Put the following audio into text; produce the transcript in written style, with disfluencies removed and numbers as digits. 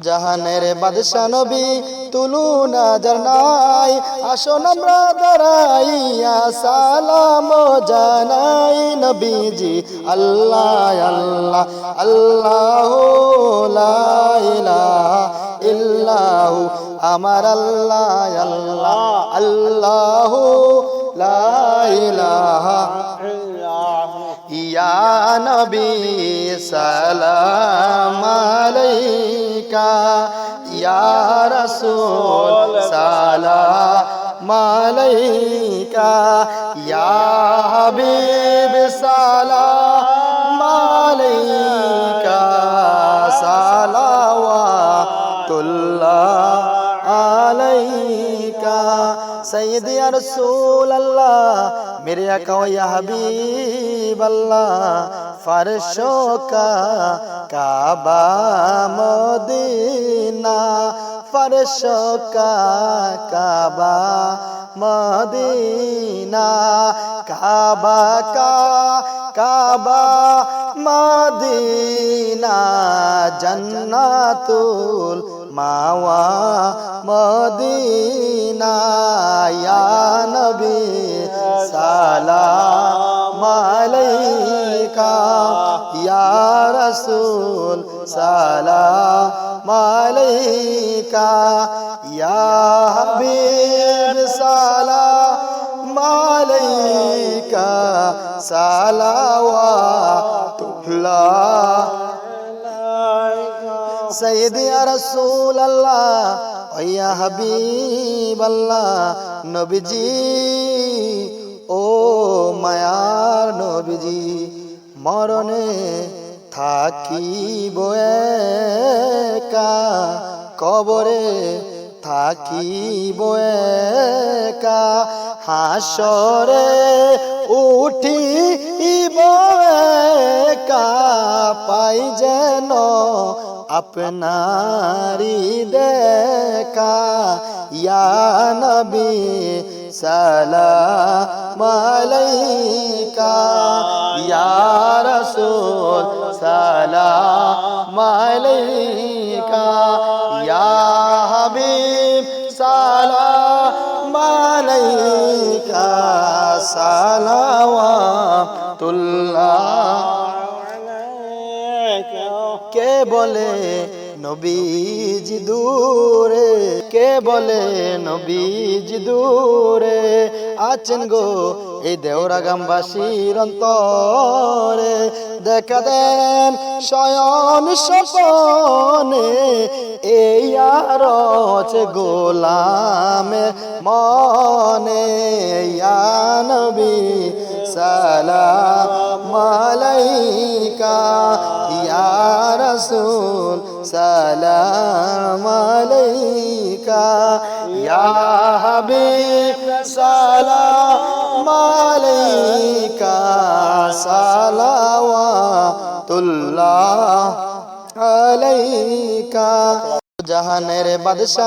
জাহানের বাদশা নবী তুলুনা জানাই, আসুন আমরা দাঁড়াইয়া সালাম জানাই নবীজি। আল্লাহ আল্লাহ আল্লাহু লা ইলাহা ইল্লাহু, আমার আল্লাহ আল্লাহ আল্লাহু লা ইলাহা ইয়া নবী সালাম আলাইকা, ইয়া রাসূল সালাম আলাইকা, ইয়া হাবিব সালাম আলাইকা, সালাওয়াতুল্লাহ আলাইকা। सैयद या रसूल अल्लाह, मेरे आका या हबीब अल्लाह, फर्शों का काबा मदीना, फर्शों का काबा मदीना, काबा का काबा मदीना, जन्नतुल मावा मदीना, या नबी सलाम अलैका, या रसूल सलाम अलैका, या हबीब सलाम अलैका, सलावातुल्लाह। सैयद या रसूल अल्लाह या हबीब अल्लाह, नबीजी ओ मायार नबीजी, मरणे থাকিব একা, কবরে থাকিব একা, হাসরে উঠিব একা, পাই যেন আপনারি দেখা, ইয়া নবী সালাম আলাইকা, ইয়া রাসূল সালাম আলাইকা, ইয়া হাবিব সালাম আলাইকা, সালাওয়াতুল্লাহ। কে বলে নবীজি দূরে, কে বলে নবীজি দূরে আছেন গো এই দেওরা গ্রামবাসীর অন্তরে, দেখা দেন শয়ন স্বপনে এই আরজ গোলামে মনে, ইয়া নবী সালাম আলাইকা, ইয়া রাসূল সালাম আলাইকা, ইয়া হাবিব সালাম আলাইকা, সালাওয়াতুল্লাহ আলাইকা। জাহানের বাদশা